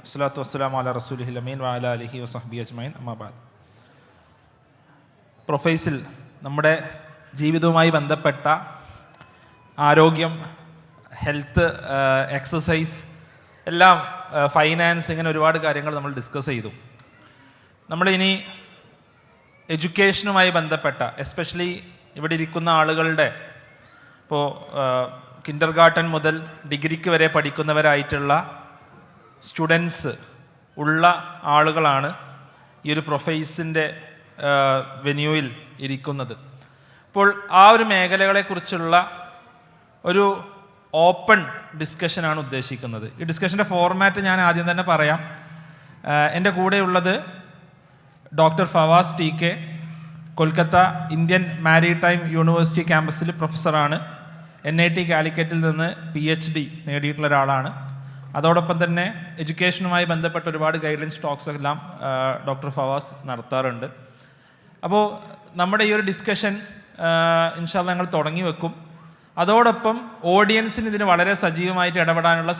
അസ്സലാത്തു വസ്സലാമു അലാ റസൂലിഹിൽ അമീൻ വഅലാ അലിഹി വസഹ്ബിഹി അജ്മഈൻ അമ്മാ ബഅദ്. പ്രൊഫൈസിൽ നമ്മുടെ ജീവിതവുമായി ബന്ധപ്പെട്ട ആരോഗ്യം, ഹെൽത്ത്, എക്സസൈസ് എല്ലാം, ഫൈനാൻസ്, ഇങ്ങനെ ഒരുപാട് കാര്യങ്ങൾ നമ്മൾ ഡിസ്കസ് ചെയ്തു. നമ്മളിനി എഡ്യൂക്കേഷനുമായി ബന്ധപ്പെട്ട, എസ്പെഷ്യലി ഇവിടെ ഇരിക്കുന്ന ആളുകളുടെ, ഇപ്പോൾ കിൻഡർ ഗാർട്ടൻ മുതൽ ഡിഗ്രിക്ക് വരെ പഠിക്കുന്നവരായിട്ടുള്ള സ്റ്റുഡൻസ് ഉള്ള ആളുകളാണ് ഈ ഒരു പ്രൊഫൈസിൻ്റെ വെന്യൂവിൽ ഇരിക്കുന്നത്. അപ്പോൾ ആ ഒരു മേഖലകളെക്കുറിച്ചുള്ള ഒരു ഓപ്പൺ ഡിസ്കഷനാണ് ഉദ്ദേശിക്കുന്നത്. ഈ ഡിസ്കഷൻ്റെ ഫോർമാറ്റ് ഞാൻ ആദ്യം തന്നെ പറയാം. എൻ്റെ കൂടെയുള്ളത് doctor Fawaz T K, Kolkata Indian maritime university ക്യാമ്പസിൽ പ്രൊഫസറാണ്. NIT കാലിക്കറ്റിൽ നിന്ന് PhD നേടിയിട്ടുള്ള ഒരാളാണ്. അതോടൊപ്പം തന്നെ എഡ്യൂക്കേഷനുമായി ബന്ധപ്പെട്ട ഒരുപാട് ഗൈഡൻസ് ടോക്സ് എല്ലാം ഡോക്ടർ ഫവാസ് നടത്താറുണ്ട്. അപ്പോൾ നമ്മുടെ ഈ ഒരു ഡിസ്കഷൻ ഇൻഷാ അല്ലാഹ് ഞങ്ങൾ തുടങ്ങി വെക്കും. അതോടൊപ്പം ഓഡിയൻസിന് ഇതിന് വളരെ സജീവമായിട്ട് ഇടപെടാനുള്ള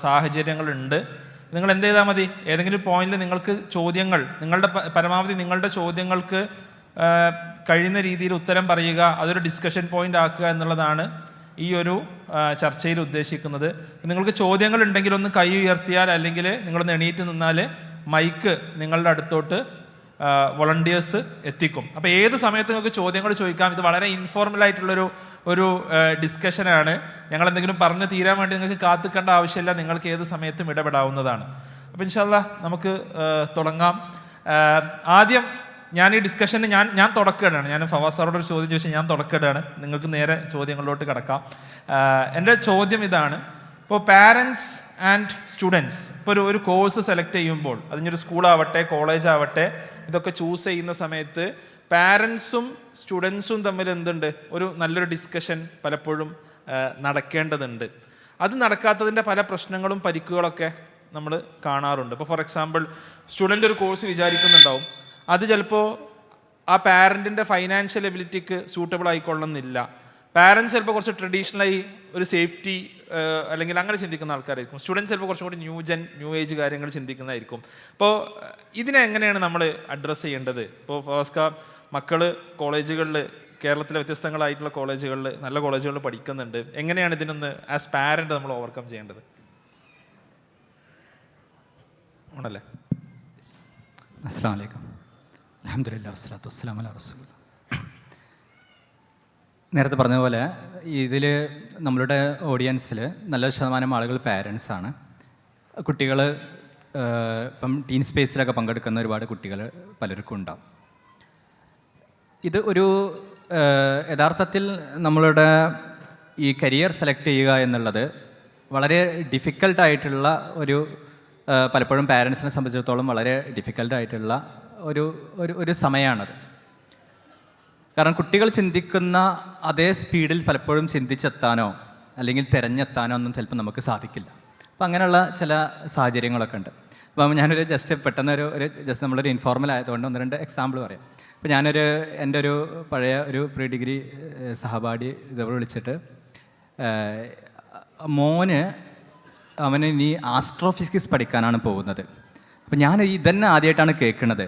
സാഹചര്യങ്ങളുണ്ട്. നിങ്ങൾ എന്ത് ചെയ്താൽ മതി, ഏതെങ്കിലും പോയിന്റിൽ നിങ്ങൾക്ക് ചോദ്യങ്ങൾ, പരമാവധി നിങ്ങളുടെ ചോദ്യങ്ങൾക്ക് കഴിയുന്ന രീതിയിൽ ഉത്തരം പറയുക, അതൊരു ഡിസ്കഷൻ പോയിന്റ് ആക്കുക എന്നുള്ളതാണ് ഈ ഒരു ചർച്ചയിൽ ഉദ്ദേശിക്കുന്നത്. നിങ്ങൾക്ക് ചോദ്യങ്ങൾ ഉണ്ടെങ്കിൽ ഒന്ന് കൈ ഉയർത്തിയാൽ, അല്ലെങ്കിൽ നിങ്ങളൊന്ന് എണീറ്റ് നിന്നാൽ മൈക്ക് നിങ്ങളുടെ അടുത്തോട്ട് വോളണ്ടിയേഴ്സ് എത്തിക്കും. അപ്പോൾ ഏത് സമയത്ത് നിങ്ങൾക്ക് ചോദ്യങ്ങൾ ചോദിക്കാം. ഇത് വളരെ ഇൻഫോർമൽ ആയിട്ടുള്ളൊരു ഡിസ്കഷനാണ്. ഞങ്ങൾ എന്തെങ്കിലും പറഞ്ഞു തീരാൻ വേണ്ടി നിങ്ങൾക്ക് കാത്തിക്കേണ്ട ആവശ്യമില്ല. നിങ്ങൾക്ക് ഏത് സമയത്തും ഇടപെടാവുന്നതാണ്. അപ്പോൾ ഇൻഷാ അല്ലാഹ് നമുക്ക് തുടങ്ങാം. ആദ്യം ഞാൻ ഈ ഡിസ്കഷന് ഞാൻ തുടക്കുകയാണ്. ഞാൻ ഫവാസ് സാറോട് ഒരു ചോദ്യം ചോദിച്ചാൽ ഞാൻ തുടക്കുകയാണ്. നിങ്ങൾക്ക് നേരെ ചോദ്യങ്ങളിലോട്ട് കിടക്കാം. എൻ്റെ ചോദ്യം ഇതാണ്. ഇപ്പോൾ പാരൻസ് ആൻഡ് സ്റ്റുഡൻസ് ഇപ്പോൾ ഒരു കോഴ്സ് സെലക്ട് ചെയ്യുമ്പോൾ, അതിനൊരു സ്കൂളാവട്ടെ കോളേജ് ആവട്ടെ, ഇതൊക്കെ ചൂസ് ചെയ്യുന്ന സമയത്ത് പാരൻസും സ്റ്റുഡൻസും തമ്മിൽ എന്തുണ്ട്, ഒരു നല്ലൊരു ഡിസ്കഷൻ പലപ്പോഴും നടക്കേണ്ടതുണ്ട്. അത് നടക്കാത്തതിൻ്റെ പല പ്രശ്നങ്ങളും പരിക്കുകളൊക്കെ നമ്മൾ കാണാറുണ്ട്. ഇപ്പോൾ ഫോർ എക്സാമ്പിൾ, സ്റ്റുഡൻ്റ് ഒരു കോഴ്സ് വിചാരിക്കുന്നുണ്ടാവും. അത് ചിലപ്പോൾ ആ പാരൻറ്റിൻ്റെ ഫൈനാൻഷ്യൽ എബിലിറ്റിക്ക് സൂട്ടബിൾ ആയിക്കൊള്ളുന്നില്ല. പാരൻസ് ചിലപ്പോൾ കുറച്ച് ട്രഡീഷണലായി ഒരു സേഫ്റ്റി അല്ലെങ്കിൽ അങ്ങനെ ചിന്തിക്കുന്ന ആൾക്കാരായിരിക്കും. സ്റ്റുഡൻസ് ചിലപ്പോൾ കുറച്ചും കൂടി ന്യൂ ഏജ് കാര്യങ്ങൾ ചിന്തിക്കുന്നതായിരിക്കും. അപ്പോൾ ഇതിനെ എങ്ങനെയാണ് നമ്മൾ അഡ്രസ്സ് ചെയ്യേണ്ടത്? ഇപ്പോൾ ഫാസ്ക മക്കൾ കോളേജുകളിൽ, കേരളത്തിലെ വ്യത്യസ്തങ്ങളായിട്ടുള്ള കോളേജുകളിൽ, നല്ല കോളേജുകളിൽ പഠിക്കുന്നുണ്ട്. എങ്ങനെയാണ് ഇതിനൊന്ന് ആസ് പാരൻ്റ് നമ്മൾ ഓവർകം ചെയ്യേണ്ടത്? ആണല്ലേ. അസ്സലാമു അലൈക്കും. അൽഹംദുലില്ലാഹി വസ്സലാത്തു വസ്സലാമു അലാ റസൂലില്ലാഹ്. നേരത്തെ പറഞ്ഞതുപോലെ ഇതിൽ നമ്മളുടെ ഓഡിയൻസിൽ നല്ലൊരു ശതമാനം ആളുകൾ പാരൻസാണ്. കുട്ടികൾ ഇപ്പം ടീൻ സ്പേസിലൊക്കെ പങ്കെടുക്കുന്ന ഒരുപാട് കുട്ടികൾ പലർക്കും ഉണ്ടാവും. ഇത് ഒരു യഥാർത്ഥത്തിൽ നമ്മളുടെ ഈ കരിയർ സെലക്ട് ചെയ്യുക എന്നുള്ളത് വളരെ ഡിഫിക്കൽട്ടായിട്ടുള്ള ഒരു, പലപ്പോഴും പാരൻസിനെ സംബന്ധിച്ചിടത്തോളം വളരെ ഡിഫിക്കൽട്ടായിട്ടുള്ള ഒരു സമയമാണത്. കാരണം കുട്ടികൾ ചിന്തിക്കുന്ന അതേ സ്പീഡിൽ പലപ്പോഴും ചിന്തിച്ചെത്താനോ അല്ലെങ്കിൽ തിരഞ്ഞെത്താനോ ഒന്നും ചിലപ്പോൾ നമുക്ക് സാധിക്കില്ല. അപ്പം അങ്ങനെയുള്ള ചില സാഹചര്യങ്ങളൊക്കെ ഉണ്ട്. അപ്പം ഞാനൊരു പെട്ടെന്ന് ജസ്റ്റ് നമ്മളൊരു ഇൻഫോർമൽ ആയതുകൊണ്ട് ഒന്ന് രണ്ട് എക്സാമ്പിൾ പറയാം. അപ്പോൾ എൻ്റെ ഒരു പഴയ ഒരു പ്രീ ഡിഗ്രി സഹപാഠി ഇതേപോലെ വിളിച്ചിട്ട്, അവന് ഇനി ആസ്ട്രോഫിസിക്സ് പഠിക്കാനാണ് പോകുന്നത്. അപ്പം ഞാൻ ഇതന്നെ ആദ്യമായിട്ടാണ് കേൾക്കുന്നത്.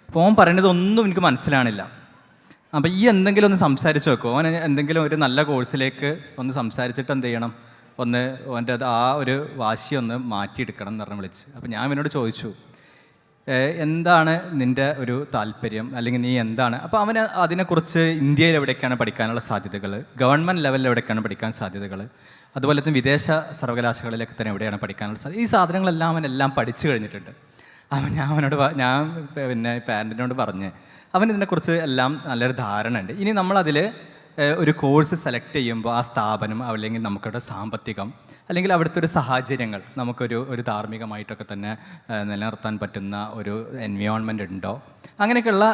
അപ്പോൾ അവൻ പറയുന്നത് ഒന്നും എനിക്ക് മനസ്സിലാണില്ല. അപ്പോൾ എന്തെങ്കിലും ഒന്ന് സംസാരിച്ച് വെക്കുമോ, അവൻ എന്തെങ്കിലും ഒരു നല്ല കോഴ്സിലേക്ക് ഒന്ന് സംസാരിച്ചിട്ട് എന്ത് ചെയ്യണം, അവൻ്റെ ആ ഒരു വാശി ഒന്ന് മാറ്റിയെടുക്കണം എന്ന് പറഞ്ഞ് വിളിച്ച്. അപ്പോൾ ഞാൻ അവനോട് ചോദിച്ചു, എന്താണ് നിൻ്റെ ഒരു താല്പര്യം, അല്ലെങ്കിൽ നീ എന്താണ്? അപ്പോൾ അവന് അതിനെക്കുറിച്ച് ഇന്ത്യയിൽ എവിടേക്കാണ് പഠിക്കാനുള്ള സാധ്യതകൾ, ഗവൺമെൻറ് ലെവലിൽ എവിടേക്കാണ് പഠിക്കാൻ സാധ്യതകൾ, അതുപോലെ തന്നെ വിദേശ സർവകലാശാലകളിലൊക്കെ തന്നെ എവിടെയാണ് പഠിക്കാനുള്ള സാധ്യത, ഈ സാധനങ്ങളെല്ലാം അവനെല്ലാം പഠിച്ചു കഴിഞ്ഞിട്ടുണ്ട്. അപ്പം ഞാൻ പിന്നെ പാരൻറ്റിനോട് പറഞ്ഞ് ഇതിനെക്കുറിച്ച് എല്ലാം നല്ലൊരു ധാരണ ഉണ്ട്. ഇനി നമ്മളതിൽ ഒരു കോഴ്സ് സെലക്ട് ചെയ്യുമ്പോൾ ആ സ്ഥാപനം, അല്ലെങ്കിൽ നമുക്കുടെ സാമ്പത്തികം, അല്ലെങ്കിൽ അവിടുത്തെ ഒരു സാഹചര്യങ്ങൾ, നമുക്കൊരു ധാർമ്മികമായിട്ടൊക്കെ തന്നെ നിലനിർത്താൻ പറ്റുന്ന ഒരു എൻവയോൺമെൻ്റ് ഉണ്ടോ, അങ്ങനെയൊക്കെയുള്ള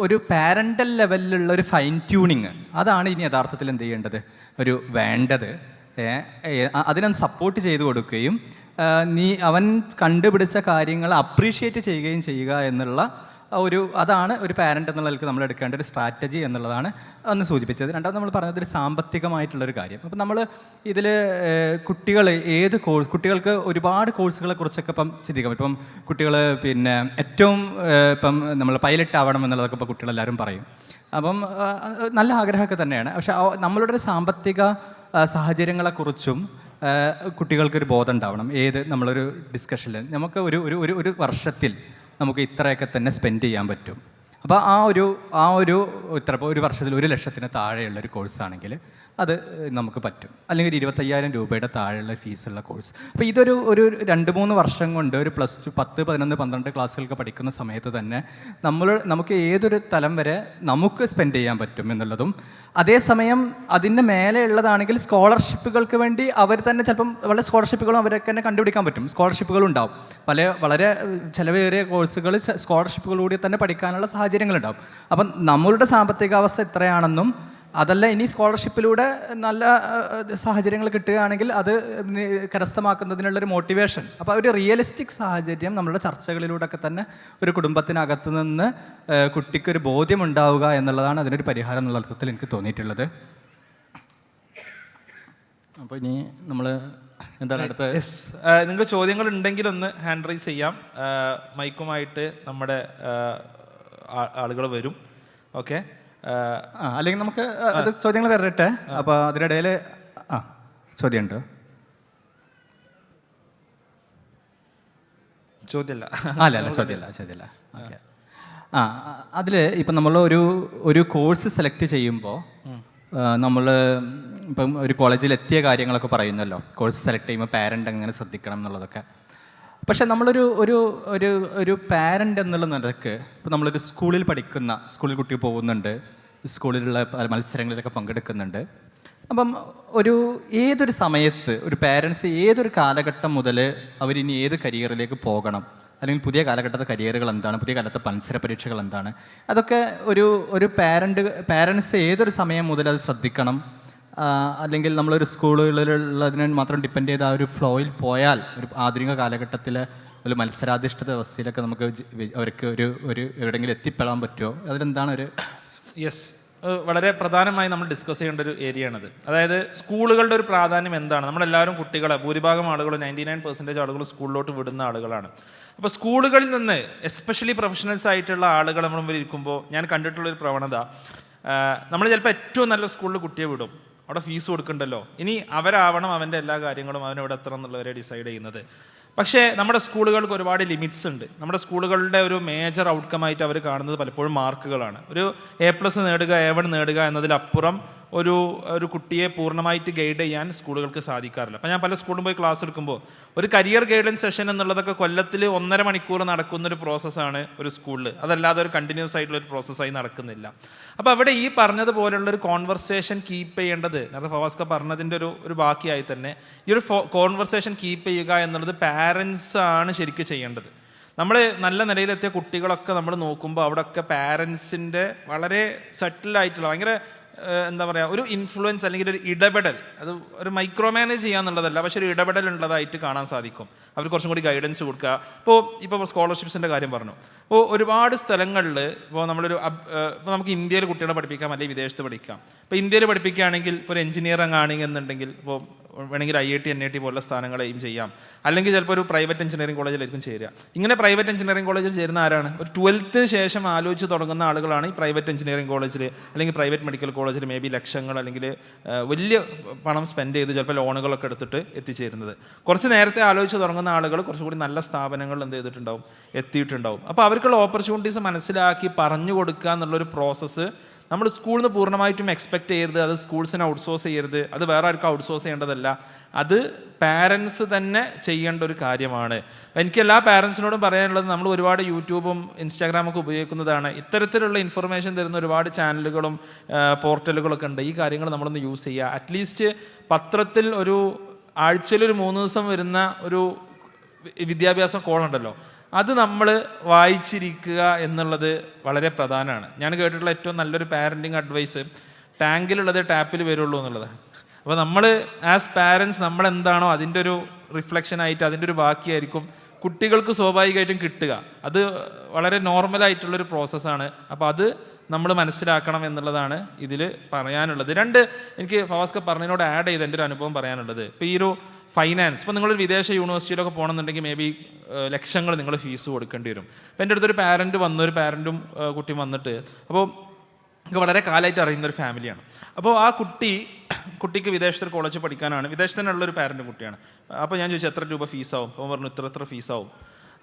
ഒരു പാരൻ്റൽ ലെവലിലുള്ള ഒരു ഫൈൻ ട്യൂണിങ്, അതാണ് ഇനി യഥാർത്ഥത്തിൽ എന്ത് ചെയ്യേണ്ടത്, വേണ്ടത്. അതിനൊന്ന് സപ്പോർട്ട് ചെയ്ത് കൊടുക്കുകയും അവൻ കണ്ടുപിടിച്ച കാര്യങ്ങൾ അപ്രീഷിയേറ്റ് ചെയ്യുകയും ചെയ്യുക എന്നുള്ള അതാണ് ഒരു പാരൻ്റ് എന്നുള്ള നിലയ്ക്ക് നമ്മൾ എടുക്കേണ്ട ഒരു സ്ട്രാറ്റജി എന്നുള്ളതാണ് അന്ന് സൂചിപ്പിച്ചത്. രണ്ടാമത് നമ്മൾ പറഞ്ഞത് ഒരു സാമ്പത്തികമായിട്ടുള്ളൊരു കാര്യം. അപ്പം നമ്മൾ ഇതിൽ കുട്ടികൾക്ക് ഒരുപാട് കോഴ്സുകളെ കുറിച്ചൊക്കെ ഇപ്പം ചിന്തിക്കാം. ഇപ്പം കുട്ടികൾ പിന്നെ ഏറ്റവും ഇപ്പം നമ്മൾ പൈലറ്റ് ആവണം എന്നുള്ളതൊക്കെ ഇപ്പോൾ കുട്ടികളെല്ലാവരും പറയും. അപ്പം നല്ല ആഗ്രഹമൊക്കെ തന്നെയാണ്. പക്ഷേ നമ്മളുടെ ഒരു സാമ്പത്തിക സാഹചര്യങ്ങളെക്കുറിച്ചും കുട്ടികൾക്കൊരു ബോധം ഉണ്ടാവണം. നമ്മളൊരു ഡിസ്കഷനിൽ നമുക്ക് ഒരു വർഷത്തിൽ നമുക്ക് ഇത്രയൊക്കെ തന്നെ സ്പെൻഡ് ചെയ്യാൻ പറ്റും. അപ്പോൾ ഒരു വർഷത്തിൽ 1 ലക്ഷത്തിന് താഴെയുള്ളൊരു കോഴ്സാണെങ്കിൽ അത് നമുക്ക് പറ്റും. അല്ലെങ്കിൽ 25,000 രൂപയുടെ താഴെയുള്ള ഫീസുള്ള കോഴ്സ്. അപ്പോൾ ഇതൊരു 2-3 വർഷം കൊണ്ട് ഒരു +2, 10, 11, 12 ക്ലാസ്സുകൾക്ക് പഠിക്കുന്ന സമയത്ത് തന്നെ നമുക്ക് ഏതൊരു തലം വരെ നമുക്ക് സ്പെൻഡ് ചെയ്യാൻ പറ്റും എന്നുള്ളതും, അതേസമയം അതിൻ്റെ മേലെ ഉള്ളതാണെങ്കിൽ സ്കോളർഷിപ്പുകൾക്ക് വേണ്ടി അവർ തന്നെ ചിലപ്പം വളരെ സ്കോളർഷിപ്പുകളും അവരൊക്കെ തന്നെ കണ്ടുപിടിക്കാൻ പറ്റും. സ്കോളർഷിപ്പുകളും ഉണ്ടാവും. വളരെ ചിലവേറിയ കോഴ്സുകൾ സ്കോളർഷിപ്പുകളിലൂടെ തന്നെ പഠിക്കാനുള്ള സാഹചര്യങ്ങളുണ്ടാവും. അപ്പം നമ്മളുടെ സാമ്പത്തികാവസ്ഥ എത്രയാണെന്നും അതല്ല ഇനി സ്കോളർഷിപ്പിലൂടെ നല്ല സാഹചര്യങ്ങൾ കിട്ടുകയാണെങ്കിൽ അത് കരസ്ഥമാക്കുന്നതിനുള്ളൊരു മോട്ടിവേഷൻ. അപ്പോൾ ഒരു റിയലിസ്റ്റിക് സാഹചര്യം നമ്മളുടെ ചർച്ചകളിലൂടെയൊക്കെ തന്നെ ഒരു കുടുംബത്തിനകത്ത് നിന്ന് കുട്ടിക്കൊരു ബോധ്യമുണ്ടാവുക എന്നുള്ളതാണ് അതിനൊരു പരിഹാരം എന്നുള്ള അർത്ഥത്തിൽ എനിക്ക് തോന്നിയിട്ടുള്ളത്. അപ്പോൾ ഇനി നമ്മൾ എന്താണ് അടുത്ത? നിങ്ങൾക്ക് ചോദ്യങ്ങൾ ഉണ്ടെങ്കിൽ ഒന്ന് ഹാൻഡ് റൈസ് ചെയ്യാം. മൈക്കുമായിട്ട് നമ്മുടെ ആളുകൾ വരും. ഓക്കെ, അല്ലെങ്കിൽ നമുക്ക് അത് ചോദ്യങ്ങൾ വരട്ടെ. അപ്പോൾ അതിനിടയിൽ ചോദ്യമുണ്ട്? ചോദ്യമല്ല. ചോദ്യമല്ല. ഓക്കെ. അതിൽ ഇപ്പം നമ്മൾ ഒരു കോഴ്സ് സെലക്ട് ചെയ്യുമ്പോൾ നമ്മൾ ഇപ്പം ഒരു കോളേജിൽ എത്തിയ കാര്യങ്ങളൊക്കെ പറയുന്നല്ലോ, കോഴ്സ് സെലക്ട് ചെയ്യുമ്പോൾ പാരൻ്റ് എങ്ങനെ ശ്രദ്ധിക്കണം എന്നുള്ളതൊക്കെ. പക്ഷെ നമ്മളൊരു ഒരു ഒരു ഒരു പാരൻ്റ് എന്നുള്ള നിലക്ക് ഇപ്പോൾ നമ്മളൊരു സ്കൂളിൽ കുട്ടി പോകുന്നുണ്ട്, സ്കൂളിലുള്ള മത്സരങ്ങളിലൊക്കെ പങ്കെടുക്കുന്നുണ്ട്. അപ്പം ഏതൊരു സമയത്ത് ഒരു പാരൻസ് ഏതൊരു കാലഘട്ടം മുതൽ അവരിനി ഏത് കരിയറിലേക്ക് പോകണം, അല്ലെങ്കിൽ പുതിയ കാലഘട്ടത്തെ കരിയറുകൾ എന്താണ്, പുതിയ കാലത്തെ മത്സര പരീക്ഷകൾ എന്താണ്, അതൊക്കെ ഒരു പാരൻസ് ഏതൊരു സമയം മുതൽ അത് ശ്രദ്ധിക്കണം. അല്ലെങ്കിൽ നമ്മളൊരു സ്കൂളുകളിലുള്ളതിനെ മാത്രം ഡിപ്പെൻഡ് ചെയ്ത് ആ ഒരു ഫ്ലോയിൽ പോയാൽ ഒരു ആധുനിക കാലഘട്ടത്തിലെ ഒരു മത്സരാധിഷ്ഠിത വ്യവസ്ഥയിലൊക്കെ നമുക്ക് അവർക്ക് എവിടെയെങ്കിലും എത്തിപ്പെടാൻ പറ്റുമോ? അതിലെന്താണ് ഒരു? യെസ്, വളരെ പ്രധാനമായി നമ്മൾ ഡിസ്കസ് ചെയ്യേണ്ട ഒരു ഏരിയയാണത്. അതായത് സ്കൂളുകളുടെ ഒരു പ്രാധാന്യം എന്താണ്. നമ്മളെല്ലാവരും കുട്ടികളെ, ഭൂരിഭാഗം ആളുകൾ 99% ആളുകൾ സ്കൂളിലോട്ട് വിടുന്ന ആളുകളാണ്. അപ്പോൾ സ്കൂളുകളിൽ നിന്ന് എസ്പെഷ്യലി പ്രൊഫഷണൽസ് ആയിട്ടുള്ള ആളുകൾ നമ്മൾ മുമ്പിൽ ഇരിക്കുമ്പോൾ ഞാൻ കണ്ടിട്ടുള്ളൊരു പ്രവണത, നമ്മൾ ചിലപ്പോൾ ഏറ്റവും നല്ല സ്കൂളിൽ കുട്ടിയെ വിടും, അവിടെ ഫീസ് കൊടുക്കണ്ടല്ലോ, ഇനി അവരാവണം അവൻ്റെ എല്ലാ കാര്യങ്ങളും അവനെവിടെ എത്തണം എന്നുള്ളവരെ ഡിസൈഡ് ചെയ്യുന്നത്. പക്ഷേ നമ്മുടെ സ്കൂളുകൾക്ക് ഒരുപാട് ലിമിറ്റ്സ് ഉണ്ട്. നമ്മുടെ സ്കൂളുകളുടെ ഒരു മേജർ ഔട്ട്കം ആയിട്ട് അവർ കാണുന്നത് പലപ്പോഴും മാർക്കുകളാണ്. ഒരു A+ നേടുക, A1 നേടുക എന്നതിലപ്പുറം ഒരു കുട്ടിയെ പൂർണ്ണമായിട്ട് ഗൈഡ് ചെയ്യാൻ സ്കൂളുകൾക്ക് സാധിക്കാറില്ല. അപ്പോൾ ഞാൻ പല സ്കൂളിലും പോയി ക്ലാസ് എടുക്കുമ്പോൾ ഒരു കരിയർ ഗൈഡൻസ് സെഷൻ എന്നുള്ളതൊക്കെ കൊല്ലത്തിൽ 1.5 മണിക്കൂർ നടക്കുന്നൊരു പ്രോസസ്സാണ് ഒരു സ്കൂളിൽ. അതല്ലാതെ ഒരു കണ്ടിന്യൂസ് ആയിട്ടുള്ളൊരു പ്രോസസ്സായി നടക്കുന്നില്ല. അപ്പോൾ അവിടെ ഈ പറഞ്ഞതുപോലുള്ളൊരു കോൺവെർസേഷൻ കീപ്പ് ചെയ്യേണ്ടത്, നേരത്തെ ഫവാസ്ക പറഞ്ഞതിൻ്റെ ഒരു ബാക്കിയായി തന്നെ ഈ ഒരു കോൺവെർസേഷൻ കീപ്പ് ചെയ്യുക എന്നുള്ളത് പാരൻസ് ആണ് ശരിക്കും ചെയ്യേണ്ടത്. നമ്മൾ നല്ല നിലയിലെത്തിയ കുട്ടികളൊക്കെ നമ്മൾ നോക്കുമ്പോൾ അവിടെയൊക്കെ പാരൻസിൻ്റെ വളരെ സെറ്റിലായിട്ടുള്ള ഭയങ്കര എന്താ പറയുക ഒരു ഇൻഫ്ലുവൻസ് അല്ലെങ്കിൽ ഒരു ഇടപെടൽ, അത് ഒരു മൈക്രോ മാനേജ് ചെയ്യാന്നുള്ളതല്ല, പക്ഷെ ഒരു ഇടപെടൽ ഉള്ളതായിട്ട് കാണാൻ സാധിക്കും. അവർ കുറച്ചും കൂടി ഗൈഡൻസ് കൊടുക്കുക. ഇപ്പോൾ സ്കോളർഷിപ്സിൻ്റെ കാര്യം പറഞ്ഞു. ഇപ്പോൾ ഒരുപാട് സ്ഥലങ്ങളിൽ ഇപ്പോൾ നമുക്ക് ഇന്ത്യയിൽ കുട്ടികളെ പഠിപ്പിക്കാം, അല്ലെങ്കിൽ വിദേശത്ത് പഠിക്കാം. ഇപ്പോൾ ഇന്ത്യയിൽ പഠിപ്പിക്കുകയാണെങ്കിൽ ഇപ്പോൾ ഒരു എഞ്ചിനീയർ ആണെങ്കിൽ എന്നുണ്ടെങ്കിൽ ഇപ്പോൾ വേണമെങ്കിൽ IIT NIT പോലുള്ള സ്ഥാനങ്ങളെയും ചെയ്യാം. അല്ലെങ്കിൽ ചിലപ്പോൾ ഒരു പ്രൈവറ്റ് എഞ്ചിനീയറിംഗ് കോളേജിലായിരിക്കും ചേരുക. ഇങ്ങനെ പ്രൈവറ്റ് എഞ്ചിനീയറിംഗ് കോളേജിൽ ചേരുന്ന ആരാണ്? ഒരു 12th ശേഷം ആലോചിച്ച് തുടങ്ങുന്ന ആളുകളാണ് ഈ പ്രൈവറ്റ് എഞ്ചിനീയറിംഗ് കോളേജിൽ അല്ലെങ്കിൽ പ്രൈവറ്റ് മെഡിക്കൽ കോളേജിൽ മേ ബി ലക്ഷങ്ങൾ അല്ലെങ്കിൽ വലിയ പണം സ്പെൻഡ് ചെയ്ത് ചിലപ്പോൾ ലോണുകളൊക്കെ എടുത്തിട്ട് എത്തിച്ചേരുന്നത്. കുറച്ച് നേരത്തെ ആലോചിച്ച് തുടങ്ങുന്ന ആളുകൾ കുറച്ചുകൂടി നല്ല സ്ഥാപനങ്ങളിൽ എത്തിയിട്ടുണ്ടാവും. അപ്പോൾ അവർക്കുള്ള ഓപ്പർച്യൂണിറ്റീസ് മനസ്സിലാക്കി പറഞ്ഞു കൊടുക്കുക എന്നുള്ളൊരു പ്രോസസ്സ് നമ്മൾ സ്കൂളിൽ നിന്ന് പൂർണ്ണമായിട്ടും എക്സ്പെക്ട് ചെയ്യരുത്. അത് സ്കൂൾസിനെ ഔട്ട്സോഴ്സ് ചെയ്യരുത്, അത് വേറെ ആർക്കും ഔട്ട്സോഴ്സ് ചെയ്യേണ്ടതല്ല, അത് പാരൻസ് തന്നെ ചെയ്യേണ്ട ഒരു കാര്യമാണ്. എനിക്ക് എല്ലാ പാരൻസിനോടും പറയാനുള്ളത്, നമ്മൾ ഒരുപാട് യൂട്യൂബും ഇൻസ്റ്റാഗ്രാമൊക്കെ ഉപയോഗിക്കുന്നതാണ്. ഇത്തരത്തിലുള്ള ഇൻഫർമേഷൻ തരുന്ന ഒരുപാട് ചാനലുകളും പോർട്ടലുകളൊക്കെ ഉണ്ട്. ഈ കാര്യങ്ങൾ നമ്മളൊന്ന് യൂസ് ചെയ്യുക. അറ്റ്ലീസ്റ്റ് പത്രത്തിൽ ആഴ്ചയിൽ 3 ദിവസം വരുന്ന ഒരു വിദ്യാഭ്യാസ കോളുണ്ടല്ലോ, അത് നമ്മൾ വായിച്ചിരിക്കുക എന്നുള്ളത് വളരെ പ്രധാനമാണ്. ഞാൻ കേട്ടിട്ടുള്ള ഏറ്റവും നല്ലൊരു പാരൻറ്റിങ് അഡ്വൈസ്, ടാങ്കിലുള്ളത് ടാപ്പിൽ വരുള്ളൂ എന്നുള്ളതാണ്. അപ്പോൾ നമ്മൾ ആസ് പാരൻസ് നമ്മളെന്താണോ അതിൻ്റെ ഒരു റിഫ്ലക്ഷനായിട്ട് അതിൻ്റെ ഒരു ബാക്കിയായിരിക്കും കുട്ടികൾക്ക് സ്വാഭാവികമായിട്ടും കിട്ടുക. അത് വളരെ നോർമലായിട്ടുള്ളൊരു പ്രോസസ്സാണ്. അപ്പോൾ അത് നമ്മൾ മനസ്സിലാക്കണം എന്നുള്ളതാണ് ഇതിൽ പറയാനുള്ളത്. എനിക്ക് ഫവാസ്ക പറഞ്ഞതിനോട് ആഡ് ചെയ്ത് എൻ്റെ ഒരു അനുഭവം പറയാനുള്ളത്, ഇപ്പോൾ ഈ ഒരു ഫൈനാൻസ്, ഇപ്പോൾ നിങ്ങളൊരു വിദേശ യൂണിവേഴ്സിറ്റിയിലൊക്കെ പോകണമെന്നുണ്ടെങ്കിൽ മേ ബി ലക്ഷങ്ങൾ നിങ്ങൾ ഫീസ് കൊടുക്കേണ്ടി വരും. അപ്പോൾ എൻ്റെ അടുത്തൊരു ഒരു പാരൻറ്റും കുട്ടിയും വന്നിട്ട്, അപ്പോൾ എനിക്ക് വളരെ കാലമായിട്ട് അറിയുന്നൊരു ഫാമിലിയാണ്. അപ്പോൾ ആ കുട്ടിക്ക് വിദേശത്തൊരു കോളേജിൽ പഠിക്കാനാണ്, വിദേശത്ത് തന്നെയുള്ളൊരു പാരൻറ്റും കുട്ടിയാണ്. അപ്പോൾ ഞാൻ ചോദിച്ചു എത്ര രൂപ ഫീസാവും? അപ്പോൾ പറഞ്ഞു ഇത്ര ഫീസാവും.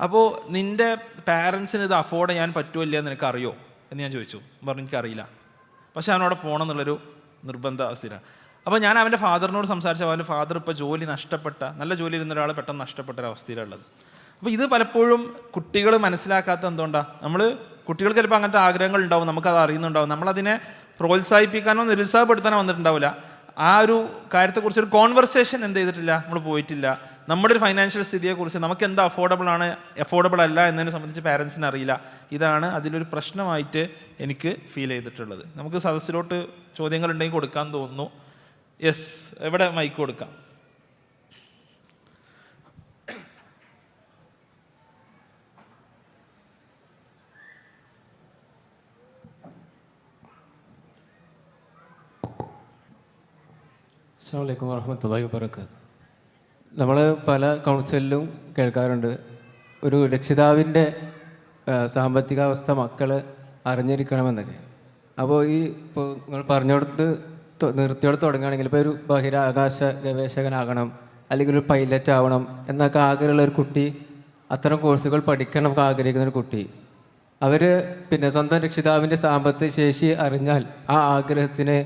അപ്പോൾ നിൻ്റെ പാരൻസിന് ഇത് അഫോർഡ് ചെയ്യാൻ പറ്റുമോ ഇല്ല എന്ന് നിനക്കറിയോ എന്ന് ഞാൻ ചോദിച്ചു. പറഞ്ഞു എനിക്കറിയില്ല, പക്ഷെ അവനവിടെ പോകണം എന്നുള്ളൊരു നിർബന്ധ അവസ്ഥയിലാണ്. അപ്പോൾ ഞാൻ അവൻ്റെ ഫാദറിനോട് സംസാരിച്ച അവൻ്റെ ഫാദർ ഇപ്പോൾ ജോലി നഷ്ടപ്പെട്ട, നല്ല ജോലി ഇരുന്ന ഒരാൾ പെട്ടെന്ന് നഷ്ടപ്പെട്ട ഒരവസ്ഥയിലുള്ളത്. അപ്പോൾ ഇത് പലപ്പോഴും കുട്ടികൾ മനസ്സിലാക്കാത്ത എന്തുകൊണ്ടാണ്? കുട്ടികൾക്ക് ചിലപ്പോൾ അങ്ങനത്തെ ആഗ്രഹങ്ങൾ ഉണ്ടാവും, നമുക്കത് അറിയുന്നുണ്ടാവും, നമ്മളതിനെ പ്രോത്സാഹിപ്പിക്കാനോ നിരുത്സാഹപ്പെടുത്താനോ വന്നിട്ടുണ്ടാവില്ല. ആ ഒരു കാര്യത്തെക്കുറിച്ച് ഒരു കോൺവെർസേഷൻ എന്ത് ചെയ്തിട്ടില്ല, നമ്മൾ പോയിട്ടില്ല. നമ്മുടെ ഒരു ഫൈനാൻഷ്യൽ സ്ഥിതിയെക്കുറിച്ച് നമുക്ക് എന്താ അഫോർഡബിൾ അല്ല എന്നതിനെ സംബന്ധിച്ച് പാരൻസിന് അറിയില്ല. ഇതാണ് അതിലൊരു പ്രശ്നമായിട്ട് എനിക്ക് ഫീൽ ചെയ്തിട്ടുള്ളത്. നമുക്ക് സദസ്സിലോട്ട് ചോദ്യങ്ങൾ ഉണ്ടെങ്കിൽ കൊടുക്കാൻ തോന്നുന്നു. യെസ്, എവിടെ മൈക്ക് കൊടുക്കാം? അസ്സലാമു അലൈക്കും വറഹ്മത്തുള്ളാഹി വബറകാതുഹു. നമ്മൾ പല കൗൺസിലിലും കേൾക്കാറുണ്ട്, ഒരു രക്ഷിതാവിൻ്റെ സാമ്പത്തികാവസ്ഥ മക്കൾ അറിഞ്ഞിരിക്കണമെന്നൊക്കെ. അപ്പോൾ ഇപ്പോൾ നിങ്ങൾ പറഞ്ഞോടത്ത് നിർത്തിയോടെ തുടങ്ങുകയാണെങ്കിൽ, ഇപ്പോൾ ഒരു ബഹിരാകാശ ഗവേഷകനാകണം അല്ലെങ്കിൽ ഒരു പൈലറ്റ് ആവണം എന്നൊക്കെ ആഗ്രഹമുള്ള ഒരു കുട്ടി, അത്തരം കോഴ്സുകൾ പഠിക്കണം ഒക്കെ ആഗ്രഹിക്കുന്ന ഒരു കുട്ടി, അവർ സ്വന്തം രക്ഷിതാവിൻ്റെ സാമ്പത്തിക ശേഷി അറിഞ്ഞാൽ ആ ആഗ്രഹത്തിന്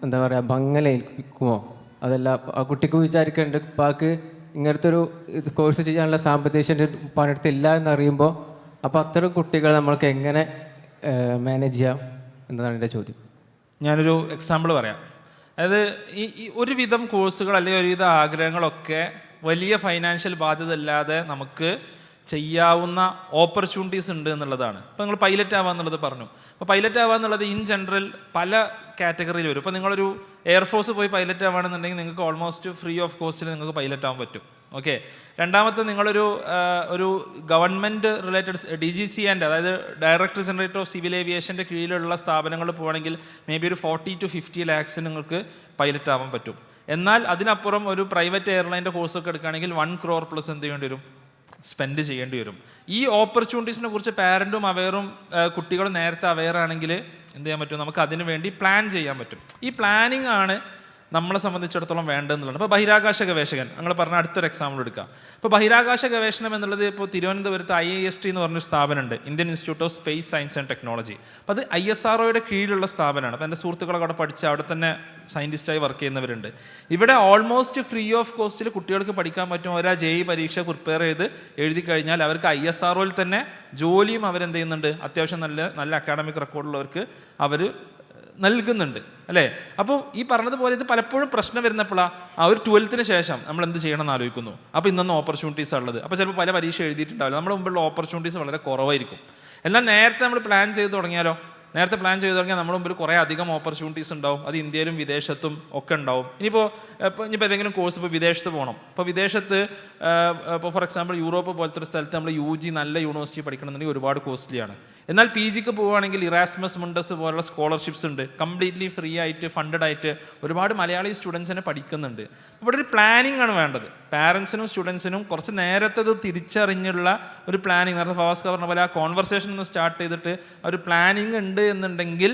എന്താ പറയുക, ഭംഗലേൽപ്പിക്കുമോ? അതല്ല, ആ കുട്ടിക്ക് വിചാരിക്കേണ്ട ഉപ്പാക്ക് ഇങ്ങനത്തെ ഒരു കോഴ്സ് ചെയ്യാനുള്ള സാമ്പത്തിക ശേഷി പണിയെടുത്തില്ല എന്നറിയുമ്പോൾ, അപ്പോൾ അത്തരം കുട്ടികൾ നമ്മൾക്ക് എങ്ങനെ മാനേജ് ചെയ്യാം എന്നതാണ് എൻ്റെ ചോദ്യം. ഞാനൊരു എക്സാമ്പിൾ പറയാം. അതായത് ഈ ഒരുവിധം കോഴ്സുകൾ അല്ലെങ്കിൽ ഒരുവിധ ആഗ്രഹങ്ങളൊക്കെ വലിയ ഫൈനാൻഷ്യൽ ബാധ്യത ഇല്ലാതെ നമുക്ക് ചെയ്യാവുന്ന ഓപ്പർച്യൂണിറ്റീസ് ഉണ്ട് എന്നുള്ളതാണ്. ഇപ്പോൾ നിങ്ങൾ പൈലറ്റ് ആവുക എന്നുള്ളത് പറഞ്ഞു. അപ്പോൾ പൈലറ്റ് ആവുക എന്നുള്ളത് ഇൻ ജനറൽ പല കാറ്റഗറിയിൽ വരും. ഇപ്പോൾ നിങ്ങളൊരു എയർഫോഴ്സ് പോയി പൈലറ്റ് ആവുകയാണെന്നുണ്ടെങ്കിൽ നിങ്ങൾക്ക് ഓൾമോസ്റ്റ് ഫ്രീ ഓഫ് കോസ്റ്റിൽ നിങ്ങൾക്ക് പൈലറ്റ് ആവാൻ പറ്റും. ഓക്കെ. രണ്ടാമത്തെ, നിങ്ങളൊരു ഗവൺമെൻറ് റിലേറ്റഡ് DGCA അതായത് ഡയറക്ടർ ജനറൽ ഓഫ് സിവിൽ ഏവിയേഷൻ്റെ കീഴിലുള്ള സ്ഥാപനങ്ങൾ പോവുകയാണെങ്കിൽ മേ ബി ഒരു 40 to 50 lakhs നിങ്ങൾക്ക് പൈലറ്റ് ആവാൻ പറ്റും. എന്നാൽ അതിനപ്പുറം ഒരു പ്രൈവറ്റ് എയർലൈൻ്റെ കോഴ്സൊക്കെ എടുക്കുകയാണെങ്കിൽ 1 crore പ്ലസ് എന്ത് ചെയ്യേണ്ടി വരും, സ്പെൻഡ് ചെയ്യേണ്ടി വരും. ഈ ഓപ്പർച്യൂണിറ്റീസിനെ കുറിച്ച് പാരൻറ്റും അവെയറും കുട്ടികളും നേരത്തെ അവെയർ ആണെങ്കിൽ എന്ത് ചെയ്യാൻ പറ്റും, നമുക്ക് അതിനു വേണ്ടി പ്ലാൻ ചെയ്യാൻ പറ്റും. ഈ പ്ലാനിങ് ആണ് നമ്മളെ സംബന്ധിച്ചിടത്തോളം വേണ്ടതെന്നുള്ളത്. ഇപ്പോൾ ബഹിരാകാശ ഗവേഷകൻ, നിങ്ങൾ പറഞ്ഞ അടുത്തൊരു എക്സാമ്പിൾ എടുക്കുക. ഇപ്പോൾ ബഹിരാകാശ ഗവേഷണം എന്നുള്ളത് ഇപ്പോൾ തിരുവനന്തപുരത്ത് IIST എന്ന് പറഞ്ഞൊരു സ്ഥാപനമുണ്ട്, Indian institute of space science and technology. അപ്പോൾ അത് ISROയുടെ കീഴിലുള്ള സ്ഥാപനമാണ്. അപ്പോൾ എൻ്റെ സുഹൃത്തുക്കളൊക്കെ അവിടെ പഠിച്ച് അവിടെ തന്നെ സയൻറ്റിസ്റ്റായി വർക്ക് ചെയ്യുന്നവരുണ്ട്. ഇവിടെ ഓൾമോസ്റ്റ് ഫ്രീ ഓഫ് കോസ്റ്റിൽ കുട്ടികൾക്ക് പഠിക്കാൻ പറ്റും. അവർ ആ JEE പരീക്ഷ പ്രിപ്പയർ ചെയ്ത് എഴുതി കഴിഞ്ഞാൽ അവർക്ക് ISROയിൽ തന്നെ ജോലിയും അവരെന്ത് ചെയ്യുന്നുണ്ട്, അത്യാവശ്യം നല്ല അക്കാഡമിക് റെക്കോർഡുള്ളവർക്ക് അവർ നൽകുന്നുണ്ട്, അല്ലേ? അപ്പോൾ ഈ പറഞ്ഞതുപോലെ ഇത് പലപ്പോഴും പ്രശ്നം വരുന്നപ്പോഴാണ് ആ ഒരു 12th ശേഷം നമ്മൾ എന്ത് ചെയ്യണം എന്ന് ആലോചിക്കുന്നു. അപ്പോൾ ഇന്നൊന്നും ഓപ്പർച്യൂണിറ്റീസ് ഉള്ളത്, അപ്പോൾ ചിലപ്പോൾ പല പരീക്ഷ എഴുതിയിട്ടുണ്ടാവില്ല, നമ്മുടെ മുമ്പുള്ള ഓപ്പർച്യൂണിറ്റീസ് വളരെ കുറവായിരിക്കും. എന്നാൽ നേരത്തെ നമ്മൾ പ്ലാൻ ചെയ്ത് തുടങ്ങിയാൽ നമ്മുടെ മുമ്പിൽ കുറേ അധികം ഓപ്പർച്യൂണിറ്റീസ് ഉണ്ടാവും. അത് ഇന്ത്യയിലും വിദേശത്തും ഒക്കെ ഉണ്ടാവും. ഇനിയിപ്പോൾ ഏതെങ്കിലും കോഴ്സ് ഇപ്പോൾ വിദേശത്ത് പോകണം, ഇപ്പോൾ വിദേശത്ത് ഇപ്പോൾ ഫോർ എക്സാമ്പിൾ യൂറോപ്പ് പോലത്തെ ഒരു സ്ഥലത്ത് നമ്മൾ UG നല്ല യൂണിവേഴ്സിറ്റി പഠിക്കണമെന്നുണ്ടെങ്കിൽ ഒരുപാട് കോസ്റ്റ്ലിയാണ്. എന്നാൽ PGക്ക് പോവുകയാണെങ്കിൽ ഇറാസ്മസ് മുണ്ടസ് പോലുള്ള സ്കോളർഷിപ്സ് ഉണ്ട്, കംപ്ലീറ്റ്ലി ഫ്രീ ആയിട്ട് ഫണ്ടഡ് ആയിട്ട് ഒരുപാട് മലയാളി സ്റ്റുഡൻസിനെ പഠിക്കുന്നുണ്ട്. ഇവിടെ ഒരു പ്ലാനിങ് ആണ് വേണ്ടത്. പാരൻസിനും സ്റ്റുഡൻസിനും കുറച്ച് നേരത്തെ ഇത് തിരിച്ചറിഞ്ഞുള്ള ഒരു പ്ലാനിങ്, നേരത്തെ ഫവാസ്ക പറഞ്ഞ പോലെ ആ കോൺവെർസേഷൻ ഒന്ന് സ്റ്റാർട്ട് ചെയ്തിട്ട് ഒരു പ്ലാനിങ് ഉണ്ട് എന്നുണ്ടെങ്കിൽ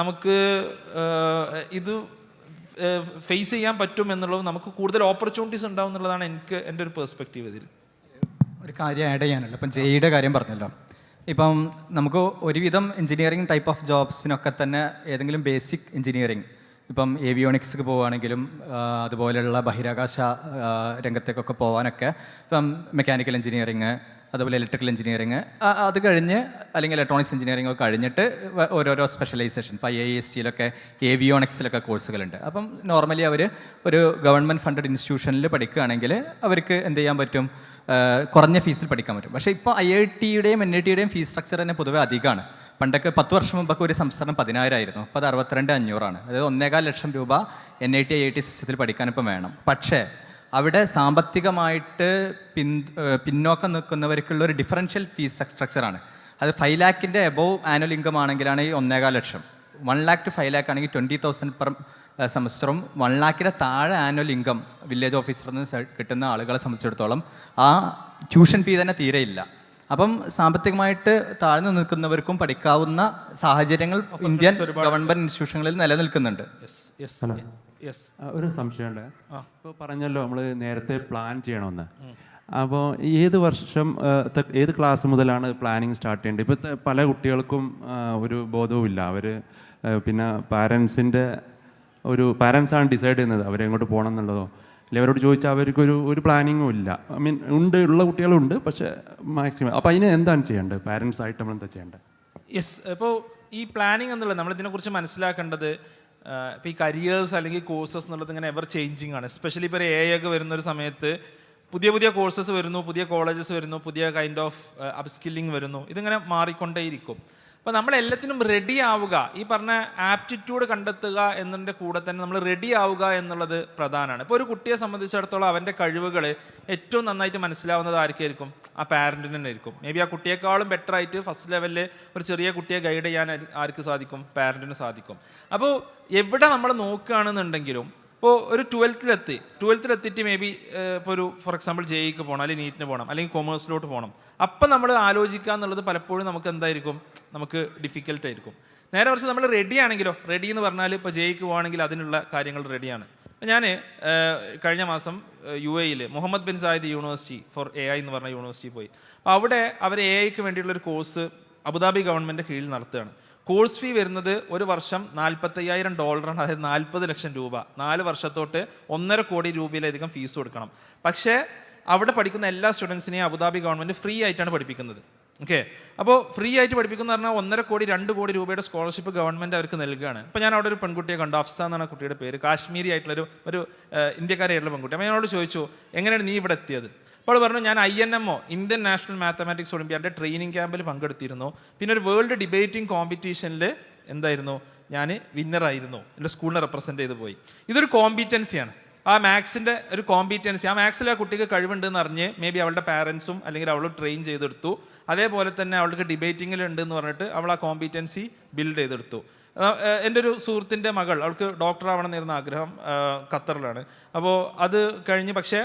നമുക്ക് ഇത് ഫേസ് ചെയ്യാൻ പറ്റും എന്നുള്ളത്, നമുക്ക് കൂടുതൽ ഓപ്പർച്യൂണിറ്റീസ് ഉണ്ടാവും എന്നുള്ളതാണ് എൻ്റെ ഒരു പെർസ്പെക്റ്റീവ്. ഇതിൽ ഒരു കാര്യം ആഡ് ചെയ്യാനല്ലോ, ഇപ്പം JEEയുടെ കാര്യം പറഞ്ഞല്ലോ. ഇപ്പം നമുക്ക് ഒരുവിധം എഞ്ചിനീയറിംഗ് ടൈപ്പ് ഓഫ് ജോബ്സിനൊക്കെ തന്നെ ഏതെങ്കിലും ബേസിക് എഞ്ചിനീയറിംഗ്, ഇപ്പം ഏവിയോണിക്സിക്ക് പോവുകയാണെങ്കിലും അതുപോലെയുള്ള ബഹിരാകാശ രംഗത്തേക്കൊക്കെ പോകാനൊക്കെ ഇപ്പം മെക്കാനിക്കൽ എഞ്ചിനീയറിങ്, അതുപോലെ ഇലക്ട്രിക്കൽ എഞ്ചിനീയറിങ്, അത് കഴിഞ്ഞ് അല്ലെങ്കിൽ ഇലക്ട്രോണിക്സ് എഞ്ചിനീയറിംഗ് ഒക്കെ കഴിഞ്ഞിട്ട് ഓരോരോ സ്പെഷ്യലൈസേഷൻ, ഇപ്പോൾ IISTയിലൊക്കെ ഏവിയോണിക്സിലൊക്കെ കോഴ്സുകളുണ്ട്. അപ്പം നോർമലി അവർ ഒരു ഗവൺമെൻറ് ഫണ്ടഡ് ഇൻസ്റ്റിറ്റ്യൂഷനിൽ പഠിക്കുകയാണെങ്കിൽ അവർക്ക് എന്ത് ചെയ്യാൻ പറ്റും, കുറഞ്ഞ ഫീസിൽ പഠിക്കാൻ പറ്റും. പക്ഷേ ഇപ്പോൾ IITയുടെയും NITയുടെയും ഫീസ് സ്ട്രക്ചർ തന്നെ പൊതുവെ അധികമാണ്. പണ്ടൊക്കെ 10 വർഷം മുമ്പൊക്കെ ഒരു സംസ്ഥാനം 10,000 ആയിരുന്നു, അപ്പോൾ അത് 62,500 ആണ്. അതായത് 1.25 ലക്ഷം രൂപ NIT IIT സിസ്റ്റത്തിൽ പഠിക്കാനിപ്പം വേണം. പക്ഷേ അവിടെ സാമ്പത്തികമായിട്ട് പിന്നോക്കം നിൽക്കുന്നവർക്കുള്ള ഒരു ഡിഫറൻഷ്യൽ ഫീസ് സ്ട്രക്ചറാണ്. അത് 5 lakhിൻ്റെ എബോവ് ആനുവൽ ഇൻകം ആണെങ്കിലാണ് ഈ 1.25 ലക്ഷം. 1 lakh to 5 lakh ആണെങ്കിൽ 20,000 പെർ സെമസ്റ്ററും 1 lakhിൻ്റെ താഴെ ആനുവൽ ഇൻകം വില്ലേജ് ഓഫീസറിൽ നിന്ന് കിട്ടുന്ന ആളുകളെ സംബന്ധിച്ചിടത്തോളം ആ ട്യൂഷൻ ഫീ തന്നെ തീരെയില്ല. അപ്പം സാമ്പത്തികമായിട്ട് താഴ്ന്നു നിൽക്കുന്നവർക്കും പഠിക്കാവുന്ന സാഹചര്യങ്ങൾ ഇന്ത്യൻ ഗവൺമെൻറ് ഇൻസ്റ്റിറ്റ്യൂഷനുകളിൽ നിലനിൽക്കുന്നുണ്ട്. ഒരു സംശയമുണ്ട്. ഇപ്പോൾ പറഞ്ഞല്ലോ നമ്മൾ നേരത്തെ പ്ലാൻ ചെയ്യണമെന്ന്. അപ്പോൾ ഏത് വർഷം ഏത് ക്ലാസ് മുതലാണ് പ്ലാനിങ് സ്റ്റാർട്ട് ചെയ്യേണ്ടത്? ഇപ്പോഴത്തെ പല കുട്ടികൾക്കും ഒരു ബോധവുമില്ല. അവർ പിന്നെ പാരൻസാണ് ഡിസൈഡ് ചെയ്യുന്നത് അവരെങ്ങോട്ട് പോകണം എന്നുള്ളതോ, അല്ലെങ്കിൽ അവരോട് ചോദിച്ചാൽ അവർക്കൊരു പ്ലാനിങ്ങും ഇല്ല. ഐ മീൻ ഉള്ള കുട്ടികളുണ്ട്, പക്ഷേ മാക്സിമം. അപ്പോൾ അതിന് എന്താണ് ചെയ്യേണ്ടത്? പാരൻസ് ആയിട്ട് നമ്മൾ എന്താ ചെയ്യേണ്ടത്? യെസ്, ഇപ്പോൾ ഈ പ്ലാനിങ് എന്നുള്ളത് നമ്മളിതിനെക്കുറിച്ച് മനസ്സിലാക്കേണ്ടത് ഇപ്പോൾ ഈ കരിയേഴ്സ് അല്ലെങ്കിൽ കോഴ്സസ് എന്നുള്ളത് ഇങ്ങനെ എവർ ചേഞ്ചിങ് ആണ്. എസ്പെഷ്യലി ഇപ്പോൾ ഒരു ഒക്കെ വരുന്നൊരു സമയത്ത് പുതിയ കോഴ്സസ് വരുന്നു, പുതിയ കോളേജസ് വരുന്നു, പുതിയ കൈൻഡ് ഓഫ് അപ്സ്കില്ലിങ് വരുന്നു. ഇതിങ്ങനെ മാറിക്കൊണ്ടേയിരിക്കും. അപ്പോൾ നമ്മളെല്ലാത്തിനും റെഡി ആവുക, ഈ പറഞ്ഞ ആപ്റ്റിറ്റ്യൂഡ് കണ്ടെത്തുക എന്നതിൻ്റെ കൂടെ തന്നെ നമ്മൾ റെഡി ആവുക എന്നുള്ളത് പ്രധാനമാണ്. ഇപ്പോൾ ഒരു കുട്ടിയെ സംബന്ധിച്ചിടത്തോളം അവൻ്റെ കഴിവുകൾ ഏറ്റവും നന്നായിട്ട് മനസ്സിലാവുന്നത് ആർക്കായിരിക്കും? ആ പാരൻറ്റിന് തന്നെ ആയിരിക്കും. മേ ബി ആ കുട്ടിയേക്കാളും ബെറ്റർ ആയിട്ട് ഫസ്റ്റ് ലെവലിൽ ഒരു ചെറിയ കുട്ടിയെ ഗൈഡ് ചെയ്യാൻ ആർക്ക് സാധിക്കും? പാരൻറ്റിന് സാധിക്കും. അപ്പോൾ എവിടെ നമ്മൾ നോക്കുകയാണെന്നുണ്ടെങ്കിലും ഇപ്പോൾ ഒരു 12th-ലെത്തിയിട്ട് മേ ബി ഇപ്പോൾ ഒരു ഫോർ എക്സാമ്പിൾ JEE-ക്ക് പോകണം, അല്ലെങ്കിൽ നീറ്റിന് പോകണം, അല്ലെങ്കിൽ കൊമേഴ്സിലോട്ട് പോകണം. അപ്പം നമ്മൾ ആലോചിക്കുക എന്നുള്ളത് പലപ്പോഴും നമുക്ക് എന്തായിരിക്കും? നമുക്ക് ഡിഫിക്കൽട്ടായിരിക്കും. നേരെ മറിച്ച് നമ്മൾ റെഡി ആണെങ്കിലോ, റെഡി എന്ന് പറഞ്ഞാൽ ഇപ്പോൾ JEE-ക്ക് പോകുകയാണെങ്കിൽ അതിനുള്ള കാര്യങ്ങൾ റെഡിയാണ്. ഞാൻ കഴിഞ്ഞ മാസം UAE Mohamed bin Zayed university for AI എന്ന് പറഞ്ഞ യൂണിവേഴ്സിറ്റി പോയി. അപ്പോൾ അവിടെ അവർ AIക്ക് വേണ്ടിയുള്ളൊരു കോഴ്സ് അബുദാബി ഗവൺമെൻറ് കീഴിൽ നടത്തുകയാണ്. കോഴ്സ് ഫീ വരുന്നത് ഒരു വർഷം $45,000, അതായത് 40 ലക്ഷം രൂപ. 4 വർഷത്തോട്ട് 1.5 കോടി രൂപയിലധികം ഫീസ് കൊടുക്കണം. പക്ഷേ അവിടെ പഠിക്കുന്ന എല്ലാ സ്റ്റുഡൻസിനെയും അബുദാബി ഗവൺമെൻറ് ഫ്രീ ആയിട്ടാണ് പഠിപ്പിക്കുന്നത്. ഓക്കെ, അപ്പോൾ ഫ്രീ ആയിട്ട് പഠിപ്പിക്കുന്ന പറഞ്ഞാൽ 1.5 കോടി 2 കോടി രൂപയുടെ സ്കോളർഷിപ്പ് ഗവൺമെൻറ് അവർക്ക് നൽകുകയാണ്. ഇപ്പോൾ ഞാൻ അവിടെ ഒരു പെൺകുട്ടിയെ കണ്ടു, അഫ്സ എന്നാണ് കുട്ടിയുടെ പേര്. കാശ്മീരി ആയിട്ടുള്ളൊരു ഇന്ത്യക്കാരായിട്ടുള്ള പെൺകുട്ടി. അപ്പോൾ ഞാനോട് ചോദിച്ചു, എങ്ങനെയാണ് നീ ഇവിടെ എത്തിയത്? അപ്പോൾ പറഞ്ഞു, ഞാൻ INMO ഇന്ത്യൻ നാഷണൽ മാത്തമാറ്റിക്സ് ഒളിമ്പ്യാഡിൻ്റെ ട്രെയിനിങ് ക്യാമ്പിൽ പങ്കെടുത്തിരുന്നു. പിന്നെ ഒരു വേൾഡ് ഡിബേറ്റിംഗ് കോമ്പറ്റീഷനിൽ എന്തായിരുന്നു, ഞാൻ വിന്നറായിരുന്നു. എൻ്റെ സ്കൂളിനെ റെപ്രസെൻറ്റ് ചെയ്ത് പോയി. ഇതൊരു കോമ്പീറ്റൻസിയാണ്, ആ മാത്സിൻ്റെ ഒരു കോമ്പീറ്റൻസി. ആ മാത്സിൽ ആ കുട്ടിക്ക് കഴിവുണ്ടെന്ന് അറിഞ്ഞ് മേ ബി അവളുടെ പാരൻസും അല്ലെങ്കിൽ അവൾ ട്രെയിൻ ചെയ്തെടുത്തു. അതേപോലെ തന്നെ അവൾക്ക് ഡിബേറ്റിങ്ങിലുണ്ടെന്ന് പറഞ്ഞിട്ട് അവൾ ആ കോമ്പീറ്റൻസി ബിൽഡ് ചെയ്തെടുത്തു. എൻ്റെ ഒരു സുഹൃത്തിൻ്റെ മകൾ, അവൾക്ക് ഡോക്ടർ ആവണമെന്നിരുന്ന ആഗ്രഹം, ഖത്തറിലാണ്. അപ്പോൾ അത് കഴിഞ്ഞ് പക്ഷേ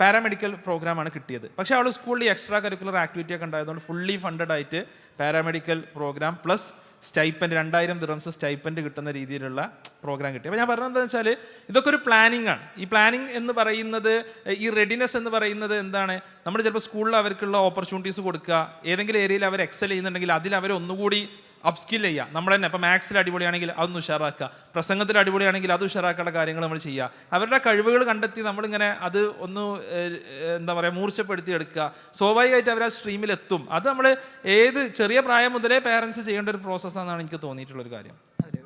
പാരാമെഡിക്കൽ പ്രോഗ്രാമാണ് കിട്ടിയത്. പക്ഷേ അവൾ സ്കൂളിൽ എക്സ്ട്രാ കരിക്കുലർ ആക്ടിവിറ്റി ഒക്കെ ഉണ്ടായതുകൊണ്ട് ഫുള്ളി ഫണ്ടഡ് ആയിട്ട് paramedical programme plus stipend 2000 dirhams stipend കിട്ടുന്ന രീതിയിലുള്ള പ്രോഗ്രാം കിട്ടി. അപ്പോൾ ഞാൻ പറഞ്ഞത് എന്താണെന്ന് വെച്ചാൽ ഇതൊക്കെ ഒരു പ്ലാനിങ് ആണ്. ഈ പ്ലാനിങ് എന്ന് പറയുന്നത്, ഈ റെഡിനെസ് എന്ന് പറയുന്നത് എന്താണ്? നമ്മൾ ചിലപ്പോൾ സ്കൂളിൽ അവർക്കുള്ള ഓപ്പർച്യൂണിറ്റീസ് കൊടുക്കുക, ഏതെങ്കിലും ഏരിയയിൽ അവർ എക്സൽ ചെയ്യുന്നുണ്ടെങ്കിൽ അതിൽ അവർ ഒന്നുകൂടി അപ്സ്കിൽ ചെയ്യുക. നമ്മൾ തന്നെ ഇപ്പോൾ മാത്സിൽ അടിപൊളിയാണെങ്കിൽ അതൊന്ന് ഉഷാറാക്കുക, പ്രസംഗത്തിൽ അടിപൊളിയാണെങ്കിൽ അത് ഉഷാറാക്കേണ്ട കാര്യങ്ങൾ നമ്മൾ ചെയ്യുക. അവരുടെ കഴിവുകൾ കണ്ടെത്തി നമ്മളിങ്ങനെ അത് ഒന്ന് എന്താ പറയുക മൂർച്ചപ്പെടുത്തി എടുക്കുക. സ്വാഭാവികമായിട്ട് അവർ ആ സ്ട്രീമിലെത്തും. അത് നമ്മൾ ഏത് ചെറിയ പ്രായം മുതലേ പേരൻസ് ചെയ്യേണ്ട ഒരു പ്രോസസ്സാണെന്നാണ് എനിക്ക് തോന്നിയിട്ടുള്ളൊരു കാര്യം.